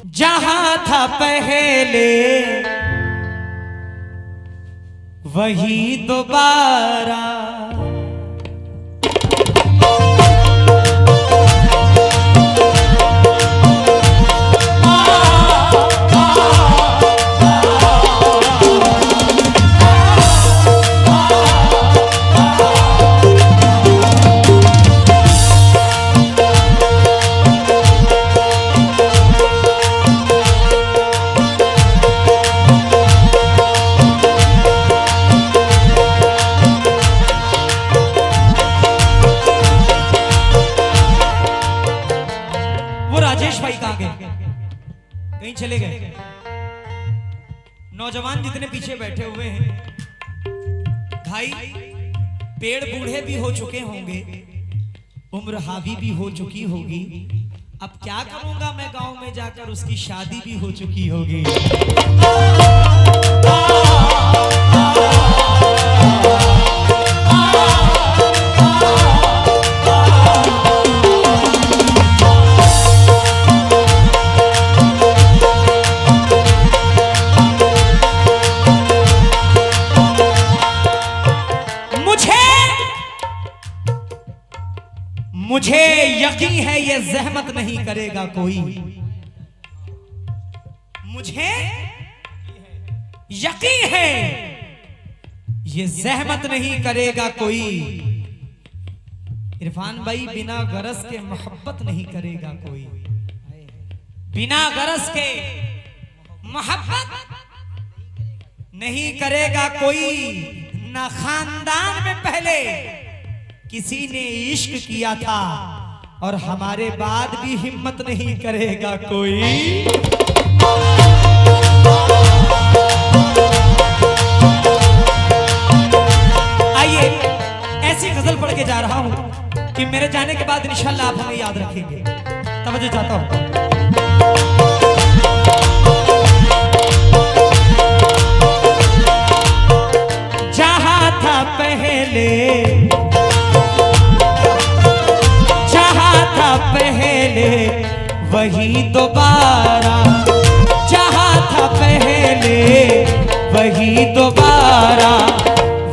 जहां था पहले वही दोबारा। कहीं चले गए। नौजवान जितने पीछे बैठे हुए हैं भाई, पेड़ बूढ़े भी हो चुके होंगे, उम्र हावी भी हो चुकी होगी। अब क्या करूंगा मैं, गांव में जाकर उसकी शादी भी हो चुकी होगी। मुझे यकीन है ये जहमत नहीं करेगा कोई, मुझे यकीन है ये जहमत नहीं करेगा कोई। इरफान भाई, बिना गरज के मोहब्बत नहीं करेगा कोई, बिना गरज के मोहब्बत नहीं करेगा कोई। ना खानदान में पहले किसी ने इश्क किया था और हमारे बाद भी हिम्मत नहीं करेगा कोई। आइए ऐसी गजल पढ़ के जा रहा हूं कि मेरे जाने के बाद इंशाल्लाह आप हमें याद रखेंगे। तवज्जो चाहता हूं। जहां था पहले पहले वही दोबारा, जहां था पहले वही दोबारा।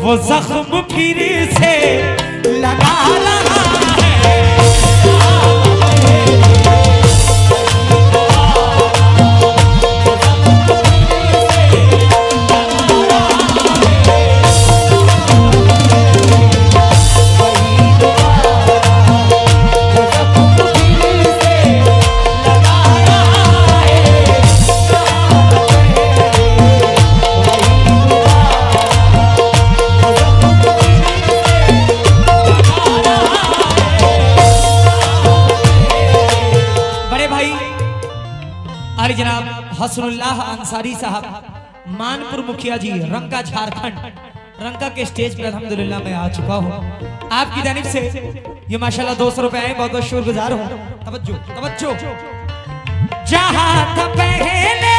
वो जख्म फिर से लगा रहा है। जनाब हसनुल्लाह अंसारी साहब, मानपुर मुखिया जी, रंका झारखंड, रंका के स्टेज पर अल्हम्दुलिल्लाह मैं आ चुका हूँ। आपकी जानिब से ये माशाल्लाह 200 रुपए आए, बहुत बहुत शुक्रगुजार हूँ। तवज्जो तवज्जो। जहां था पहले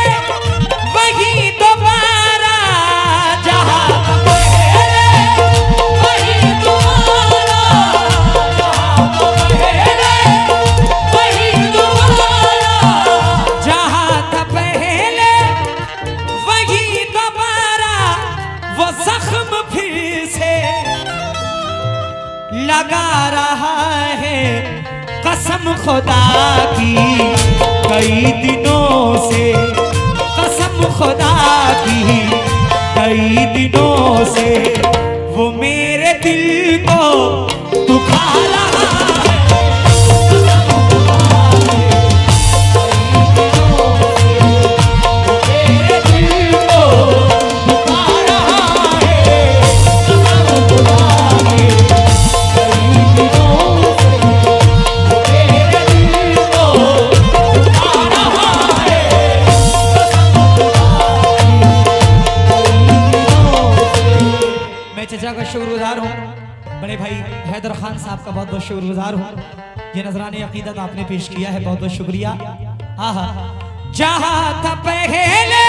वही दोबारा, जहां था पहले वही दोबारा, जहां था पहले वही दोबारा, जहां था पहले वही दोबारा। वो जख्म फिर से लगा रहा है, कसम खुदा की कई दिनों से, कसम खुदा की कई दिनों से। वो मेरे दिल को दुखा रहा है, मेरे दिल को दुखा रहा है, कसम खुदा की कई दिनों से। मेरे दिल को दुखा रहा है, मैं चचा का शुक्रगुजार हूँ, बड़े भाई हैदर खान साहब का बहुत बहुत शुक्रगुजार हूँ। ये नजराने अकीदत आपने पेश किया है, बहुत बहुत शुक्रिया। हाँ हाँ। जहां था पहले,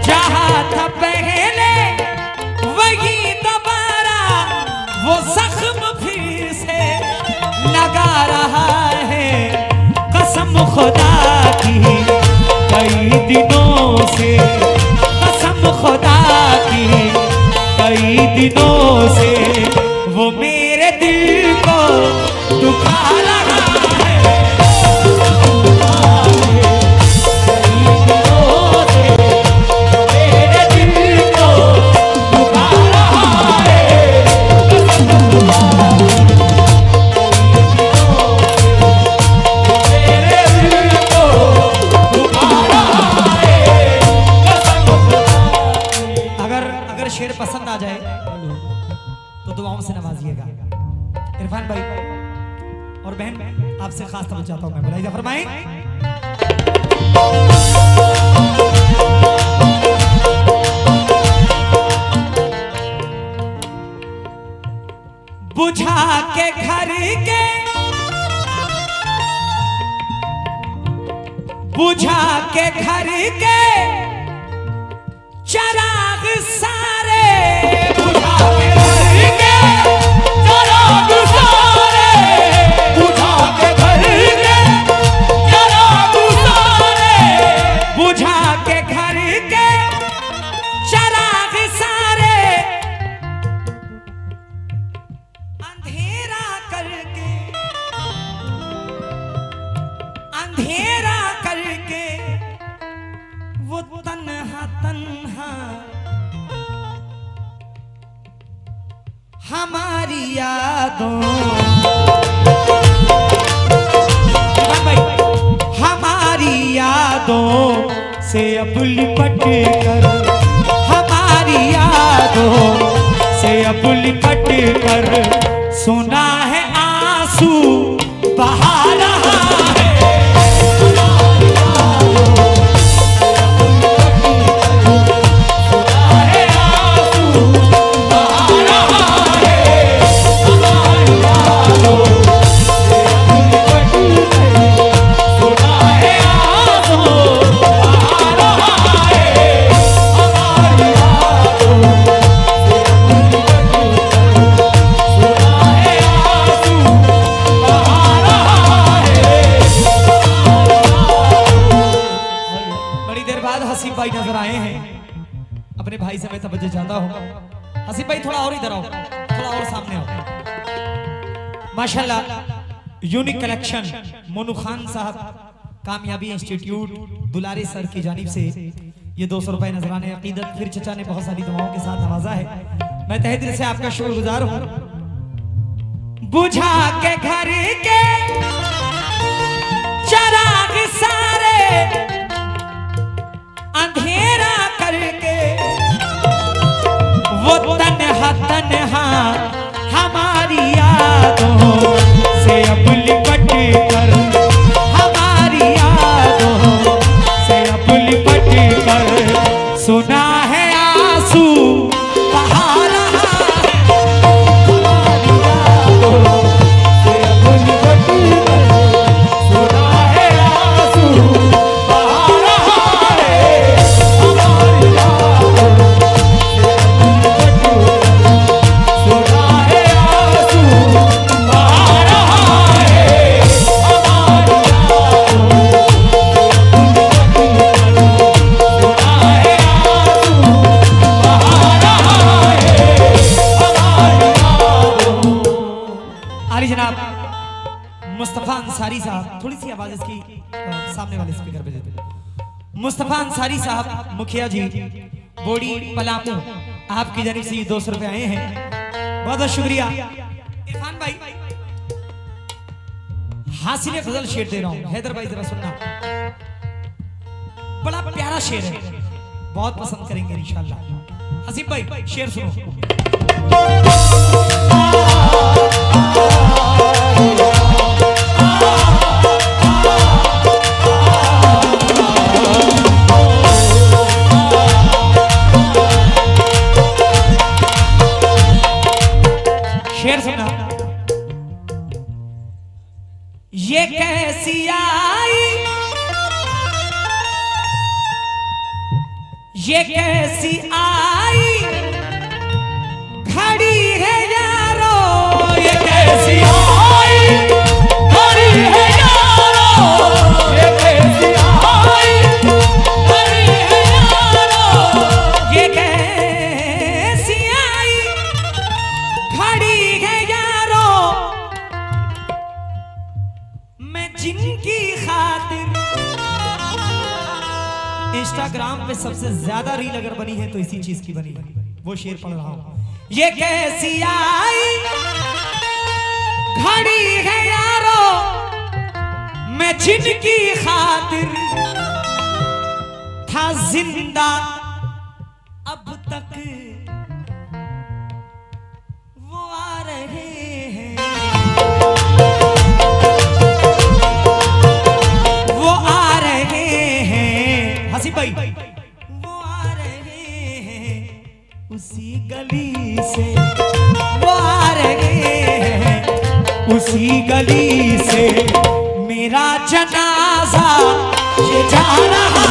जहां था पहले वही दोबारा। वो जख्म फिर से लगा रहा है, से खास तवज्जो चाहता हूं मैं, बुलाइए फरमाएं। बुझा के घर के, बुझा के घर के चराग सारे, बुझा के घर के चराग सारे, बुझा के घर के चराग सारे, बुझा के घर के चराग सारे, अंधेरा करके, अंधेरा करके वो तन्हा तन्हा हमारी यादों, हमारी यादों से अब लिपट कर, हमारी यादों से अब लिपट कर सुना है आंसू बहा रहा है, हसीब भाई नजर आए हैं। अपने भाई से मैं तवज्जो चाहता हूं। हसीब भाई थोड़ा और इधर आओ, थोड़ा और सामने आओ। माशाल्लाह यूनिक कलेक्शन मोनू खान साहब कामयाबी इंस्टीट्यूट दुलारे सर की जानिब से ये 200 रुपए नजराने अकीदत फिर चचा ने बहुत सारी दुआओं के साथ नवाजा है। मैं तहे दिल से आपका शुक्रगुजार हूं। बुझा के घर के चराग सारे, अंधेरा करके वो तन्हा तन्हा हमारी यादों से अब लिपट कर, हमारी यादों से अब लिपट कर सुना है आंसू बहा रहा है, हमारी यादों से अब लिपट कर सुना है आंसू बहा रहा है, हमारी यादों से अब लिपट कर सुना है आंसू बहा रहा है, हमारी आली जनाब मुस्तफा अंसारी साहब, थोड़ी सी आवाज इसकी सामने वाले स्पीकर पे देते। मुस्तफा अंसारी साहब मुखिया जी बोड़ी पलामू, आपकी जानिब से 200 रुपए आए हैं, बहुत बहुत शुक्रिया। इरफान भाई हासिल फजल शेर दे रहा हूं, हैदर भाई जरा सुनना, बड़ा प्यारा शेर है, बहुत पसंद करेंगे इंशाल्लाह। हसीब भाई शेर सुनो। शेर सुना। ये कैसी आई, ये कैसी आई घड़ी है यारो, ये कैसी आई घड़ी है यारो, ये कैसी आई घड़ी है यारो, ये कैसी आई घड़ी है यारो, मैं जिनकी खातिर इंस्टाग्राम पे सबसे ज्यादा रील अगर बनी है तो इसी चीज की बनी है, वो शेर पढ़ रहा हूं। ये कैसी आई घड़ी है यारो, मैं जिनकी खातिर था जिंदा अब तक वो आ रहे हैं। मेरा जनाजा ये जा रहा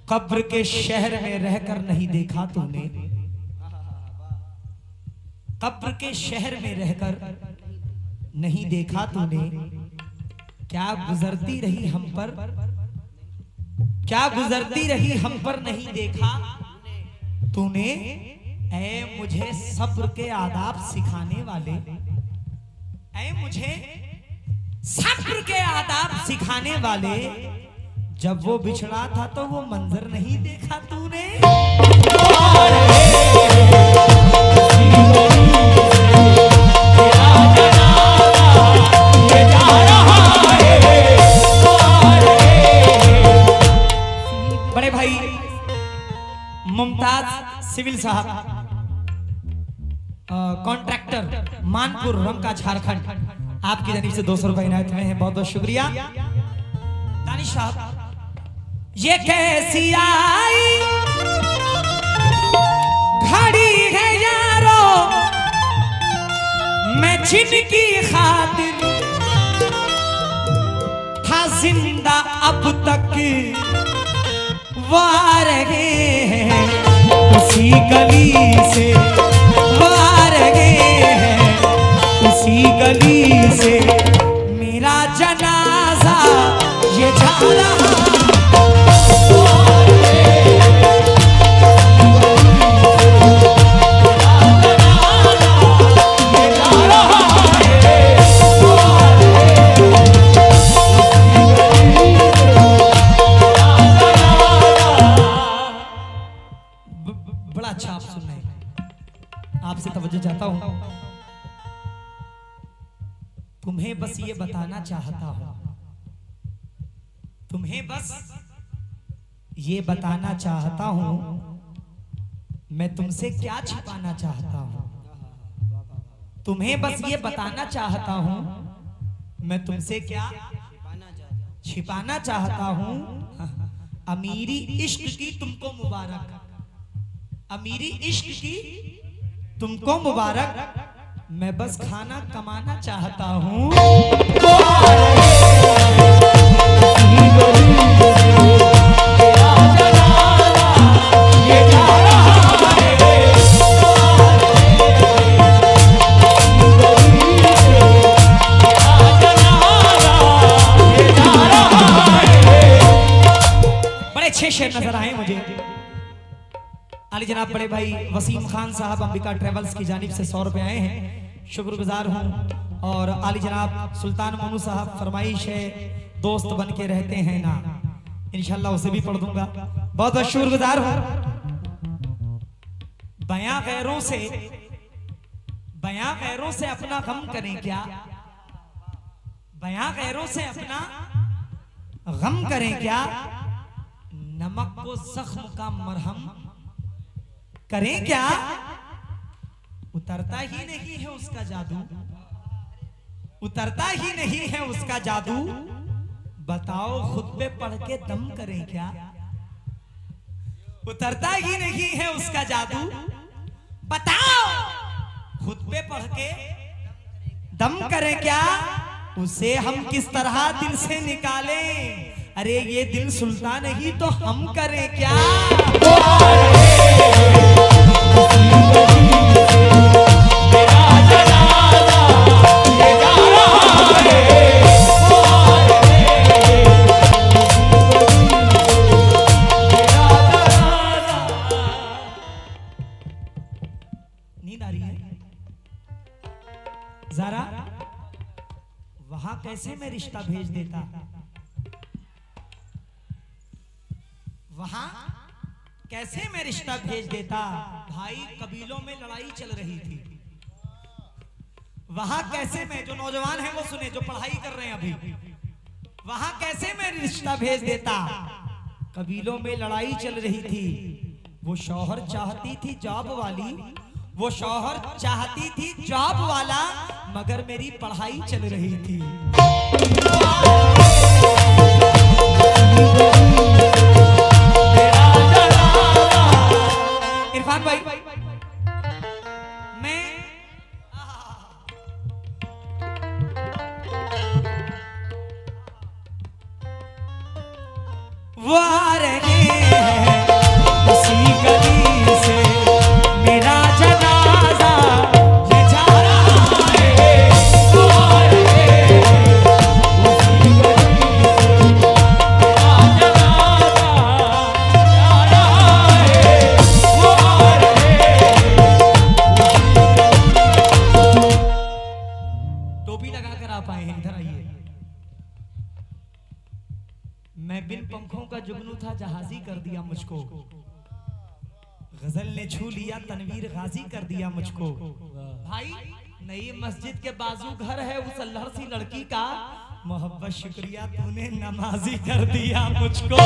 कब्र के शहर में रहकर नहीं देखा तूने, कब्र के शहर में रहकर नहीं देखा तूने, क्या गुजरती रही हम पर, क्या गुजरती रही हम पर नहीं देखा तूने। ऐ मुझे सब्र के आदाब सिखाने वाले, ऐ मुझे सब्र के आदाब सिखाने वाले, जब वो बिछड़ा था तो वो मंजर नहीं देखा तूने। बड़े भाई मुमताज सिविल साहब, कॉन्ट्रैक्टर, मानपुर, रंका, झारखंड, आपकी जानिब से 200 रुपए इनायत में है, बहुत बहुत शुक्रिया। दानिश साहब, ये कैसी आई घड़ी है यारो, मैं जिनकी खातिर था जिंदा अब तक वो आ रहे हैं, उसी गली से वो आ रहे हैं, उसी गली से मेरा जनाजा ये जा रहा। बड़ा अच्छा आप सुन रहे हैं, आपसे तवज्जो चाहता हूं। तुम्हें बस ये बताना चाहता हूं, तुम्हें बस ये बताना चाहता हूं, मैं तुमसे क्या छिपाना चाहता हूं, तुम्हें बस ये बताना चाहता हूं, मैं तुमसे क्या छिपाना चाहता हूं। अमीरी इश्क की तुमको मुबारक, अमीरी इश्क की तुमको मुबारक, मैं बस खाना कमाना चाहता हूं। बड़े अच्छे शेर नजर आए मुझे। अली जनाब बड़े भाई वसीम खान साहब अंबिका ट्रेवल्स की जानिब से 100 रुपए आए हैं, शुक्रगुजार हूं। और अली जनाब सुल्तान मोनू साहब फरमाइश है, दोस्त बन के रहते हैं ना, इंशाल्लाह उसे भी पढ़ दूंगा, बहुत बहुत शुक्रगुजार हूं। बयां गैरों से अपना गम करें क्या, बयां गैरों से अपना गम करें क्या, नमक को जख्म का मरहम करें क्या, उतरता ही नहीं है उसका जादू, उतरता ही नहीं है उसका जादू, बताओ खुद पे पढ़ के दम करें क्या, उतरता ही नहीं है उसका जादू, बताओ खुद पे पढ़ के दम करें क्या, उसे हम किस तरह दिल से निकालें, अरे ये दिल सुल्तान ही तो हम करें क्या। नींद आ रही है जरा, वहां कैसे मैं रिश्ता भेज देता, वहां कैसे मैं रिश्ता भेज देता। भाई कबीलों में लड़ाई चल रही थी, वहां कैसे मैं, जो नौजवान है वो सुने, जो पढ़ाई कर रहे हैं अभी, वहां कैसे मैं रिश्ता भेज देता। कबीलों में लड़ाई चल रही थी, वो शौहर चाहती थी जॉब वाली, वो शौहर चाहती थी जॉब वाला, मगर मेरी पढ़ाई चल रही थी। इरफान भाई, मैं वो आ रहे हैं उसी गली से, मेरा जनाजा ये जा रहा है। वो आ रहे हैं उसी गली से, मेरा जनाजा जा रहा है। वो आ रहे हैं। टोपी लगाकर आप आए हैं, इधर आइए। मैं बिन पंखों का जुगनू था, जहाजी कर दिया मुझको। गजल ने छू लिया, तनवीर गाजी कर दिया मुझको। भाई नई मस्जिद के बाजू घर है उस अल्हड़ सी लड़की का, मोहब्बत शुक्रिया तूने नमाजी कर दिया मुझको।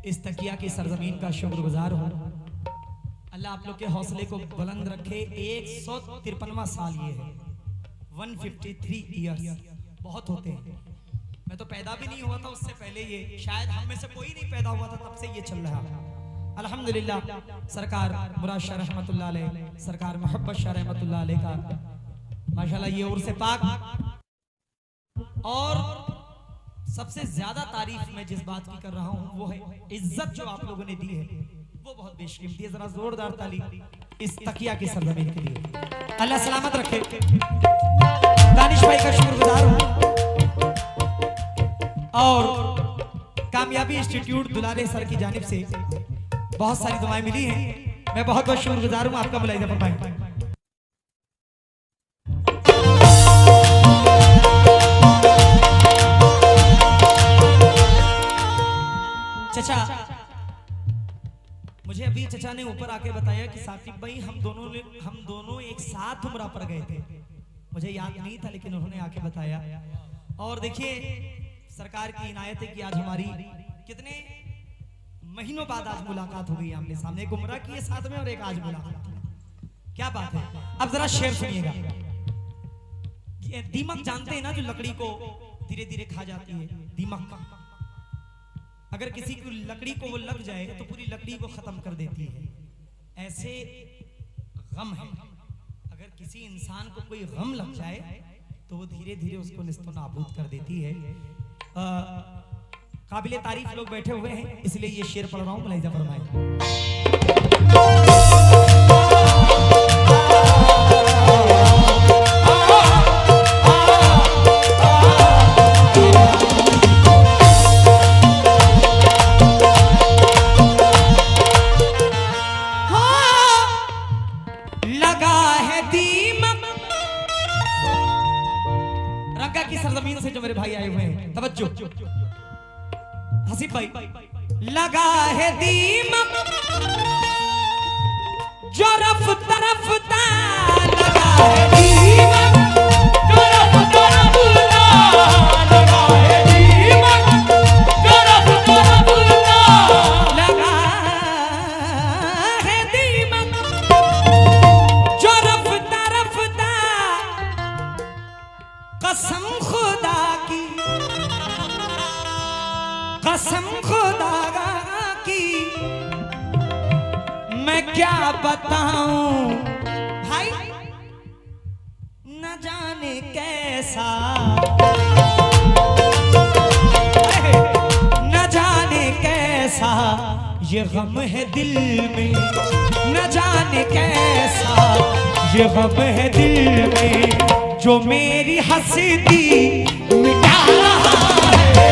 इस तकिया की सरजमीन का शुक्रगुजार हूँ। अल्लाह आप लोग के हौसले को बुलंद रखे। 153वां साल ये है, 153 ईयर्स बहुत होते हैं। मैं तो पैदा भी नहीं हुआ था उससे पहले, ये शायद हम में से कोई नहीं पैदा हुआ था तब से ये चल रहा है। अल्हम्दुलिल्लाह सरकार मुराद शाह रहमतुल्लाह अलैह, सरकार मोहब्बत शाह रहमतुल्लाह अलैह का माशाल्लाह ये उर्स पाक। और सबसे ज्यादा तारीफ मैं जिस बात की कर रहा हूं वो है इज्जत जो आप लोगों ने दी है, वो बहुत बेशकीमती है। जरा जोरदार ताली इस तकिया की सरजमीन के लिए। अल्लाह सलामत रखे। दानिश भाई का शुक्रगुजार हूं और कामयाबी इंस्टीट्यूट दुलारे सर की जानिब से बहुत सारी दुआएं मिली हैं। मैं बहुत बहुत शुक्रगुजार हूं आपका। मुलाहिजा फरमाएं। चचा, मुझे अभी चचा ने ऊपर आके बताया कि साकिब भाई हम दोनों एक साथ उमरा पर गए थे। मुझे याद नहीं था लेकिन उन्होंने आके बताया। और देखिए सरकार की इनायत है कि आज हमारी कितने महीनों बाद आज मुलाकात हो गई आमने सामने। एक उमरा की साथ में और एक आज मुलाकात, क्या बात है। अब जरा शेर सुनिएगा। दीमक जानते हैं ना, जो लकड़ी को धीरे धीरे खा जाती है, दीमक। अगर किसी की लकड़ी को वो लग जाए तो पूरी लकड़ी को खत्म कर देती है। ऐसे गम है, अगर किसी इंसान को कोई गम लग जाए तो वो धीरे धीरे उसको निस्तो नाबूद कर देती है। काबिले तारीफ लोग बैठे हुए हैं इसलिए ये शेर पढ़ रहा हूं। मुलाहिजा फरमाएं। सरजमीन से जो मेरे भाई आए हुए हैं, तवज्जो। हसीब भाई, लगा है दीमक जो रफ्ता रफ्ता, लगा है दीमक जो रफ्ता रफ्ता, लगा है दीमक जो रफ्ता रफ्ता, लगा है दीमक जो रफ्ता रफ्ता। कसम खुदा की, कसम खुदा की, मैं क्या बताऊं भाई, न जाने कैसा, न जाने कैसा ये गम है दिल में, न जाने कैसा ये गम है दिल में जो मेरी हंसती मिटा रहा है।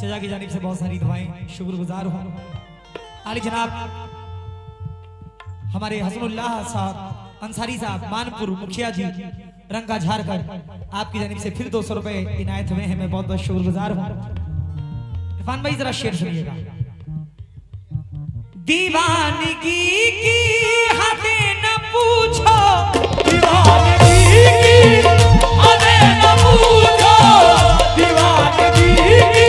चचा की जानिब से बहुत सारी दुआएं, शुक्रगुजार हूँ। आली जनाब हमारे हसनुल्लाह साहब अंसारी साहब मानपुर मुखिया जी रंगा झारखंड, आपकी जानिब से फिर 200 रुपए इनायत हुए हैं। मैं बहुत बहुत शुक्रगुजार हूँ। इरफान भाई जरा शेर सुनिएगा। दीवानगी की हदें न पूछो, दीवानगी की हदें न पूछो, दीवानगी की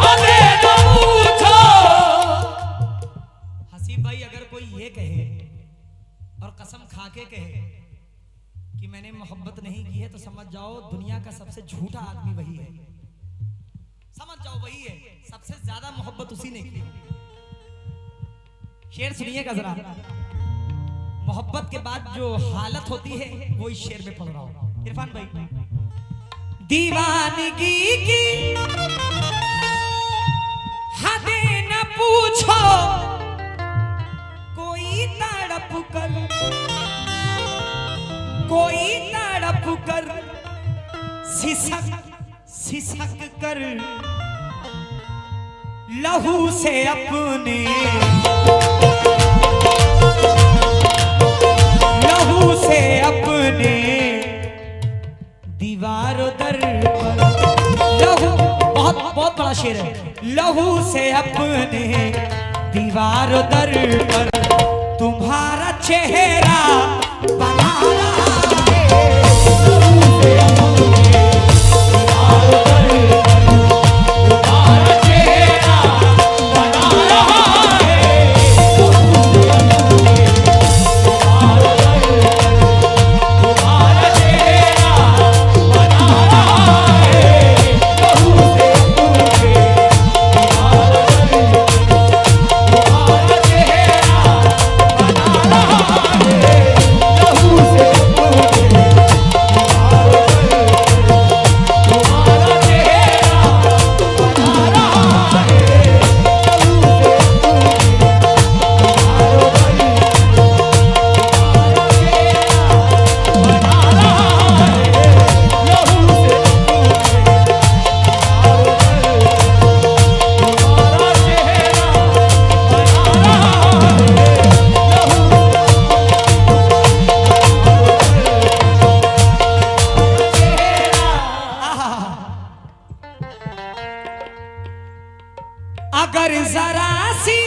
हदें न पूछो। हसीब भाई अगर कोई ये कहे और कसम खा के कहे कि मैंने मोहब्बत नहीं की है तो समझ जाओ दुनिया का सबसे झूठा आदमी वही है। समझ जाओ वही है, सबसे ज्यादा मोहब्बत उसी ने की। शेर सुनिएगा जरा। मोहब्बत के बाद जो हालत होती है वो इस शेर में पढ़ रहा हूं इरफान भाई। दीवानगी की हदें न पूछो, कोई तड़प कर, कोई तड़प कर सिसक सिसक कर लहू से अपने, लहू से अपने दीवार दर पर, लहू बहुत बहुत बड़ा शेर है। लहू से अपने दीवार दर पर तुम्हारा चेहरा बना रहा है। लहू से अपने दीवार दर पर तुम्हारा चेहरा बना रहा है। लहू से अपने दीवार दर पर तुम्हारा चेहरा बना रहा है। लहू से अपने दीवार दर पर तुम्हारा चेहरा बना रहा है। लहू से अगर जरा सी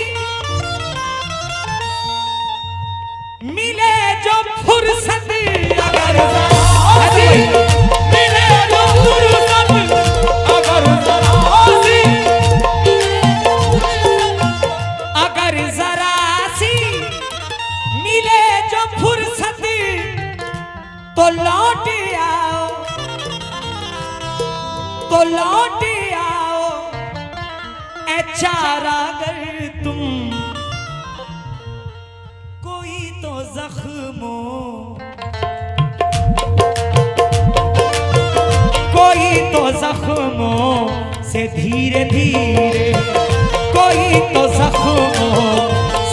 मिले जो फुर्सत, अगर जरा सी मिले जो फुर्सत, अगर जरा सी, अगर जरा सी मिले जो फुर्सत तो लौट आओ, तो लौट आओ चारागर तुम। कोई तो जख्मों, कोई तो जख्मों से धीरे धीरे, कोई तो जख्मों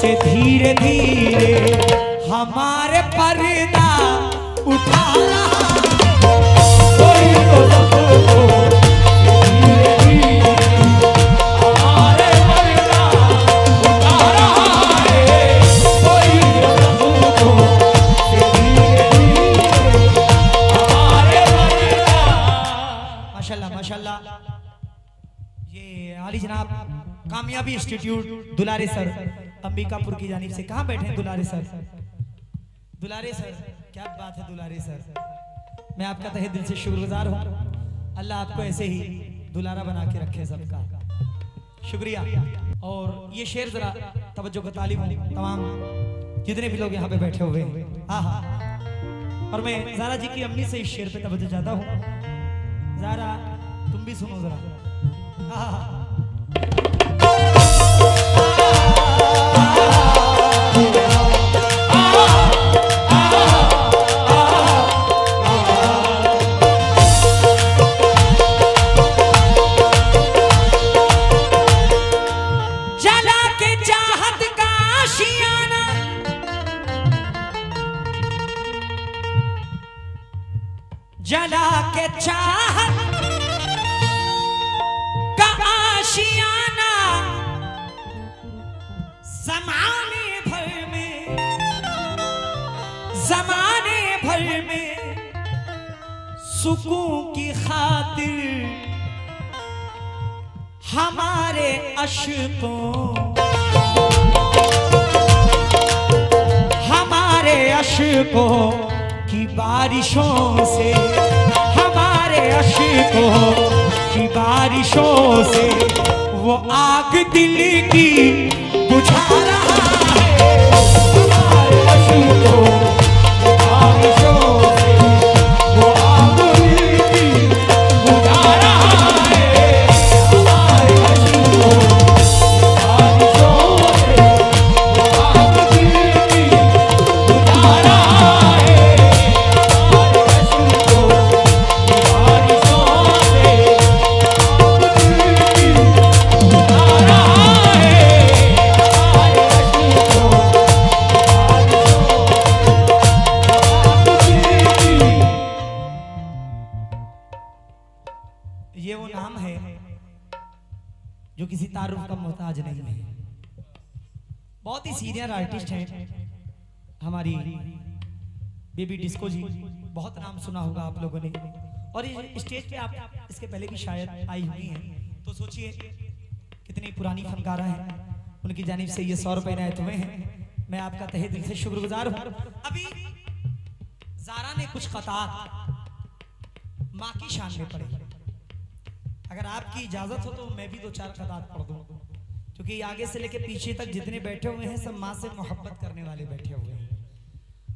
से धीरे धीरे हमारे पर्दा उठा रहा है। कोई तो जख्मों ये आली जनाब कामयाबी इंस्टीट्यूट दुलारे सर अंबिकापुर की जानिब से। कहाँ बैठे हैं दुलारे सर? दुलारे सर, क्या बात है दुलारे सर, मैं आपका तहे दिल से शुक्रगुजार हूँ। अल्लाह आपको ऐसे ही दुलारा बना के रखे सबका, शुक्रिया। और ये शेर जरा तवज्जो का तालिब हो तमाम जितने भी लोग यहाँ पे बैठे हुए हैं। हाँ हाँ, और मैं ज़ारा जी की अम्मी से इस शेर पे तवज्जो चाहता हूँ। ज़ारा तुम भी सुनो जरा। हाँ हाँ, जला के चाहत का आशियाना जमाने भर में सुकून की खातिर हमारे अशकों की बारिशों से, हमारे अशकों की बारिशों से वो आग दिल की बुझा रहा है। हमारे अशकों की बारिशों से वो आग दिल की बुझा रहा है। हमारे अशकों की बारिशों से वो आग दिल की बुझा रहा है। ये वो नाम है जो किसी तारुफ का मोहताज नहीं है। बहुत ही सीनियर आर्टिस्ट हैं हमारी बेबी डिस्को जी, बहुत नाम सुना होगा आप लोगों ने। और इस स्टेज पे आप इसके पहले भी शायद आई हुई हैं, तो सोचिए कितनी पुरानी फनकारा है। उनकी जानिब से ये 100 रुपए इनायत हुए हैं। मैं आपका तहे दिल से शुक्रगुजार हूँ। अभी ज़ारा ने कुछ क़तार माँ की शान में पढ़े, अगर आपकी इजाजत हो तो मैं भी 2-4 क़तार पढ़ दूं, क्योंकि आगे से लेके पीछे तक जितने बैठे हुए हैं सब माँ से मोहब्बत करने वाले बैठे हुए हैं।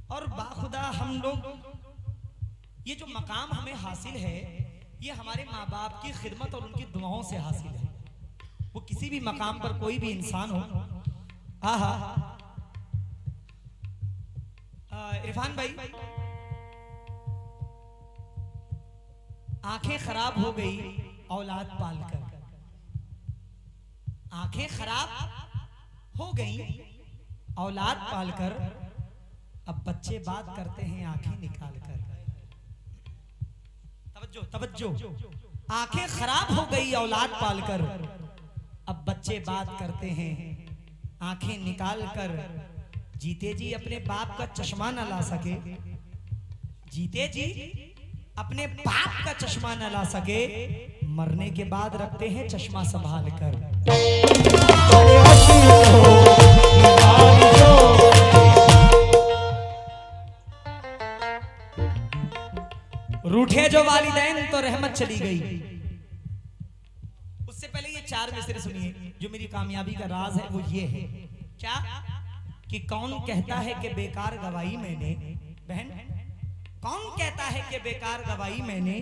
और बाखुदा हम लोग ये जो मकाम हमें हासिल है ये हमारे माँ बाप की खिदमत और उनकी दुआओं से हासिल है। वो किसी भी मकाम पर कोई भी इंसान हो। आहा, इरफान भाई, आंखें खराब हो गई औलाद पालकर, आंखें खराब हो गई औलाद पालकर, अब बच्चे बात करते हैं आंखें निकाल कर। तवज्जो तवज्जो, आंखें खराब हो गई औलाद पालकर, अब बच्चे बात करते हैं आंखें निकाल कर। जीते जी अपने बाप का चश्मा न ला सके, जीते जी अपने बाप का चश्मा न ला सके, मरने के बाद रखते हैं चश्मा संभाल कर। रूठे जो वालिदैन तो रहमत चली गई। उससे पहले ये 4 मिसरे सुनिए। जो मेरी कामयाबी का राज है वो ये है, क्या कि कौन कहता है कि बेकार गवाई मैंने, बहन कौन कहता है कि बेकार गवाई मैंने,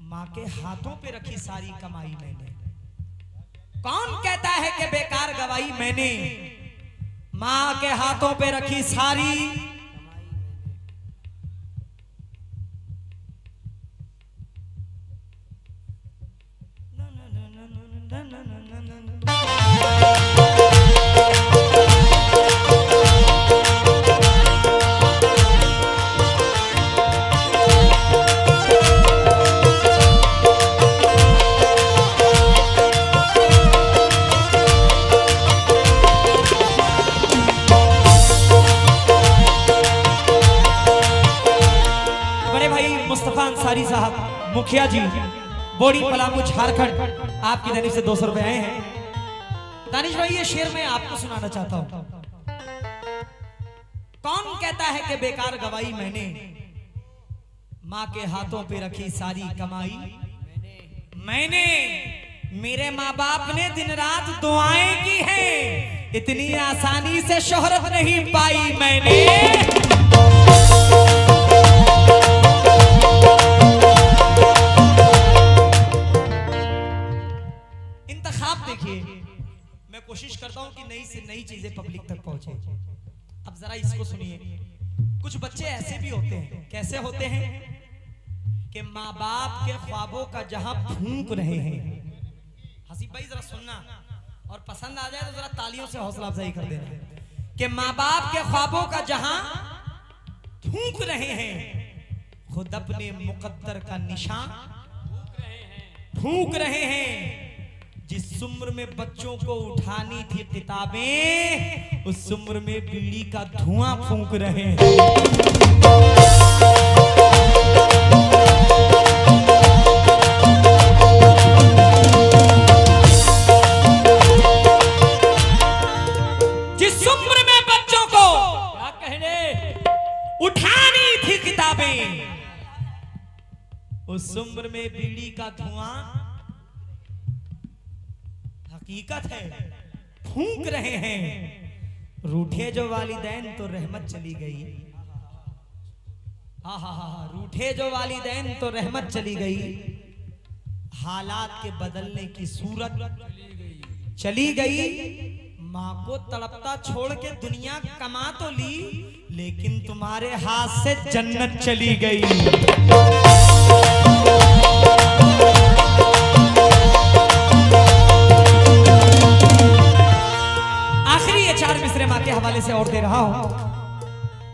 माँ के हाथों पे रखी सारी कमाई मैंने। कौन कहता है कि बेकार गवाई मैंने, माँ के हाथों पे रखी सारी। मुस्तफा अंसारी साहब मुखिया जी, बोड़ी पलामू झारखंड, आपकी जानिब से 200 रुपए आए हैं। दानिश भाई ये शेर मैं आपको सुनाना चाहता हूं। कौन कहता है कि बेकार गवाई मैंने, माँ के हाथों पे रखी सारी कमाई मैंने। मेरे माँ बाप ने दिन रात दुआएं की हैं, इतनी आसानी से शोहरत नहीं पाई मैंने। इंतखाब देखिए, मैं कोशिश करता हूं कि नई से नई चीजें पब्लिक तक पहुंचे। अब जरा इसको सुनिए। कुछ बच्चे ऐसे भी होते हैं, कैसे होते हैं कि माँ बाप के ख्वाबों का जहां फूंक रहे हैं। हसीब भाई जरा सुनना, और पसंद आ जाए तो जरा तालियों से हौसला अफजाई कर देना कि माँ बाप के ख्वाबों का जहां फूंक रहे हैं, खुद अपने मुकद्दर का निशान फूंक रहे हैं। जिस उम्र में बच्चों को उठानी थी किताबें, उस उम्र में बीड़ी का धुआं फूंक रहे हैं। जिस उम्र में बच्चों को क्या कहने उठानी थी किताबें, उस उम्र में बीड़ी का धुआं हकीकत है फूंक रहे हैं। रूठे जो वालिदैन तो रहमत चली गई, रूठे जो वालिदैन तो रहमत चली गई। हालात के बदलने की सूरत चली गई। माँ को तड़पता छोड़ के दुनिया कमा तो ली, लेकिन तुम्हारे हाथ से जन्नत चली गई। माँ के हवाले से और दे रहा हूं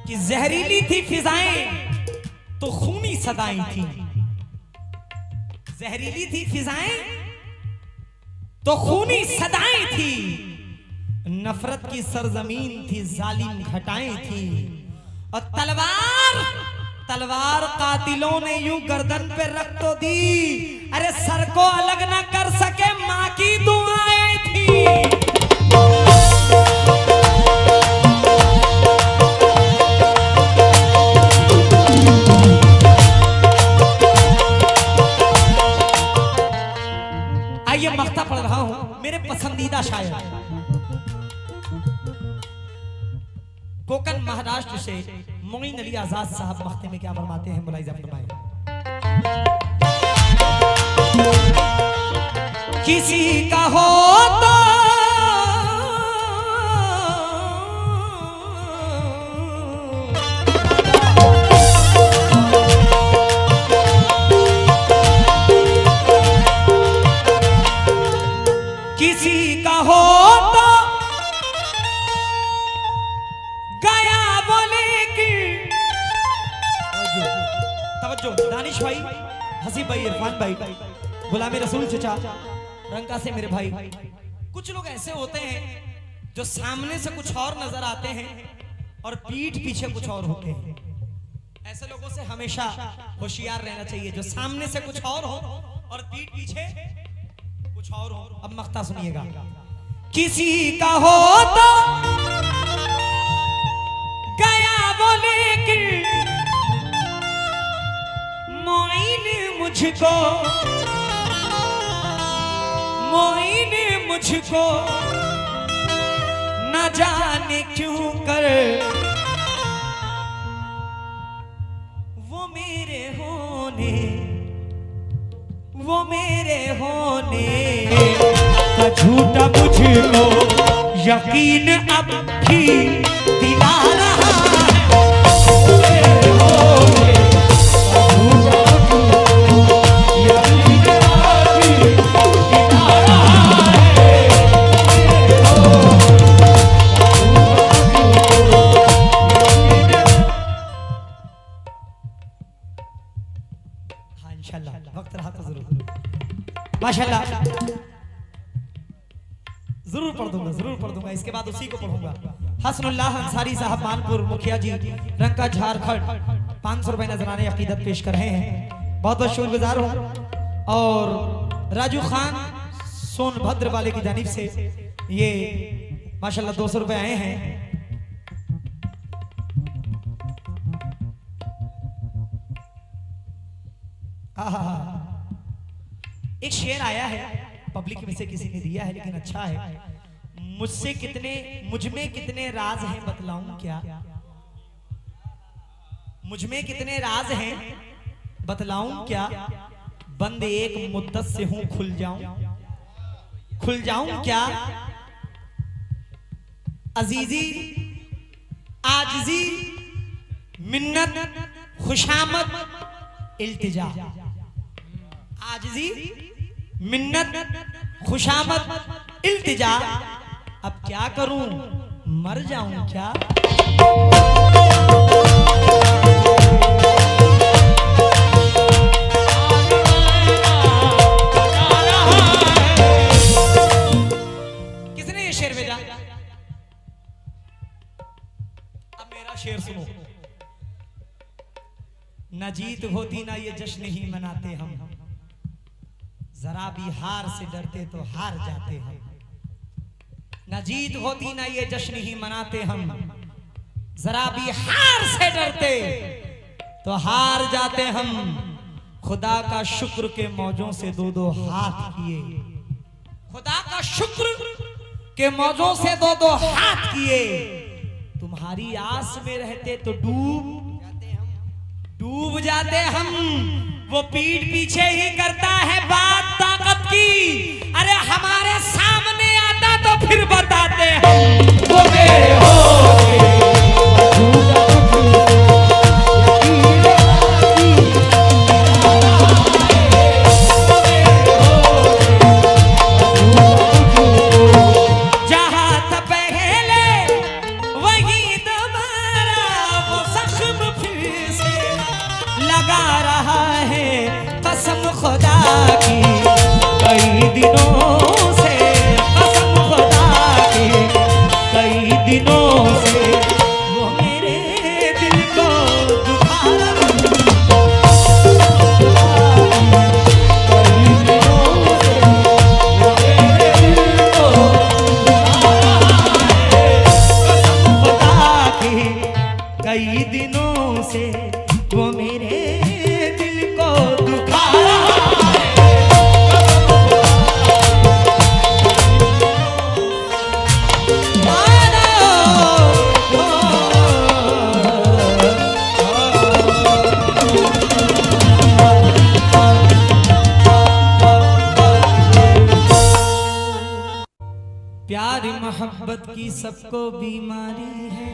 कि जहरीली थी फिजाएं तो खूनी सदाएं थी। जहरीली थी फिजाएं तो खूनी सदाएं थी। नफरत की सरजमीन थी, जालिम घटाएं थी। और तलवार कातिलों ने यूं गर्दन पे रख तो दी, अरे सर को अलग ना कर सके माँ की दुआएं थी। आइए मख्ता पढ़ रहा हूं, मेरे पसंदीदा शायर कोकण महाराष्ट्र से मोइन अली आजाद साहब मख्ते में क्या फरमाते हैं, मुलाहिजा फरमाएं। किसी का हो तो किसी का हो तो गया बोले कि तवज्जो दानिश भाई, हसीब भाई, इरफान भाई, गुलामी रसूल चचा, रंका से मेरे भाई। कुछ लोग ऐसे होते हैं जो सामने से कुछ और नजर आते हैं और पीठ पीछे कुछ और होते हैं। ऐसे लोगों से हमेशा होशियार रहना चाहिए, जो सामने से कुछ और हो और पीठ पीछे कुछ और हो। अब मख्ता सुनिएगा। किसी का हो तो गया बोले कि मोइन मुझको न जाने क्यों कर वो मेरे होने का झूठा मुझको यकीन अब भी दिला रहा वक्त रहा तो जरूर माशाल्लाह जरूर पढ़ दूंगा। इसके बाद उसी को पढ़ूंगा। हसनुल्लाह अंसारी साहब मानपुर मुखिया जी, रंका झारखंड, 500 रुपए नजराने अकीदत पेश कर रहे हैं। बहुत बहुत शुक्रगुजार हूँ। और राजू खान सोनभद्र वाले की जानिब से ये माशाल्लाह 200 रुपए आए हैं। एक शेर आया है पब्लिक में से किसी ने दिया है लेकिन अच्छा है। मुझ में कितने राज हैं बतलाऊं क्या, मुझ में कितने राज हैं बतलाऊं क्या, बंद एक मुद्दत से हूं खुल जाऊं क्या, अजीजी आजिजी मिन्नत खुशामद इल्तिजा, आजिजी मिन्नत खुशामद इल्तिजा, अब क्या करूं मर जाऊं क्या। किसने ये शेर भेजा? अब मेरा शेर सुनो। न जीत होती ना ये जश्न ही मनाते हम, जरा भी हार से डरते तो हार जाते हम। न जीत होती ना ये जश्न ही मनाते हम, जरा भी हार से डरते तो हार जाते हम। खुदा का शुक्र के मौजों से दो दो हाथ किए, खुदा का शुक्र के मौजों से दो दो हाथ किए। तुम्हारी आस में रहते तो डूब जाते हम। वो पीठ पीछे ही करता है बात ताकत की, अरे हमारे सामने आता तो फिर बताते हम वो मेरे हो। जहां था पहले वही दोबारा वो जख्म फिर से लगा रहा है। कसम खुदा की कई दिनों से, कसम खुदा की कई दिनों से वो मेरे दिल को दुखा रहा है। कई दिनों से वो मेरे दिल को दुखा रहा है। कसम खुदा की कई दिनों से वो मेरे दिल को दुखा रहा है। प्यार मोहब्बत की सबको बीमारी है,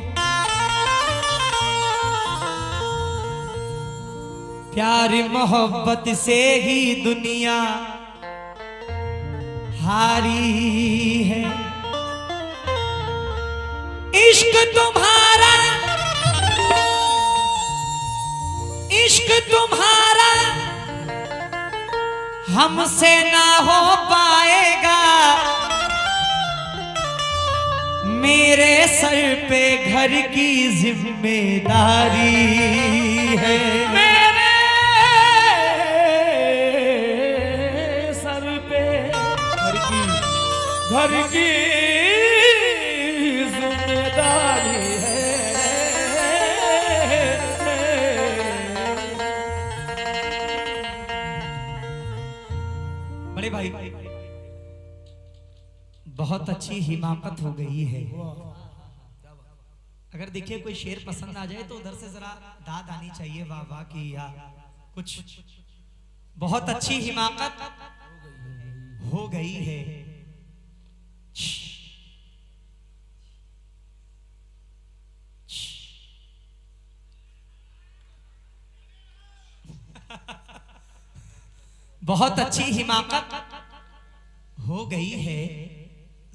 प्यार मोहब्बत से ही दुनिया हारी है। इश्क तुम्हारा, इश्क तुम्हारा हमसे ना हो पाएगा। मेरे सर पे घर की जिम्मेदारी है। मेरे सर पे घर की जिम्मेदारी है। बड़े भाई बहुत अच्छी हिमाकत हो गई है। अगर देखिए कोई शेर पसंद आ जाए तो उधर से जरा दाद आनी चाहिए वाह वाह की या कुछ। बहुत अच्छी हिमाकत हो गई है। बहुत अच्छी हिमाकत हो गई है।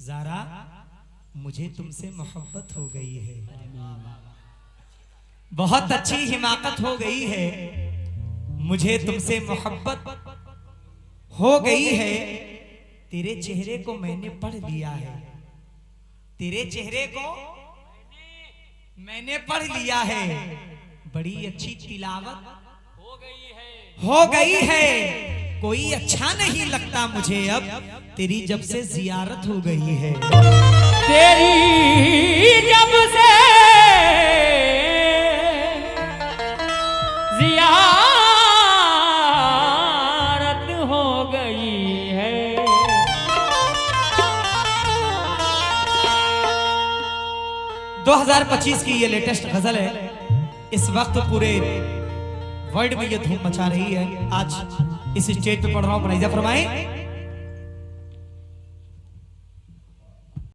ज़रा मुझे तुमसे मोहब्बत हो गई है। बहुत अच्छी हिमाकत हो गई है, मुझे तुमसे मोहब्बत हो गई है। तेरे चेहरे को मैंने पढ़ लिया है, तेरे चेहरे को मैंने पढ़ लिया है। बड़ी अच्छी तिलावत हो गई है। कोई अच्छा नहीं लगता मुझे अब, तेरी जब से जियारत हो गई है। तेरी जब से जियारत हो गई है। 2025 की ये लेटेस्ट गजल है। इस वक्त पूरे वर्ल्ड में ये धूम मचा रही है। आज इस स्टेज पे पढ़ रहा हूँ, बनाइजा फरमाएं।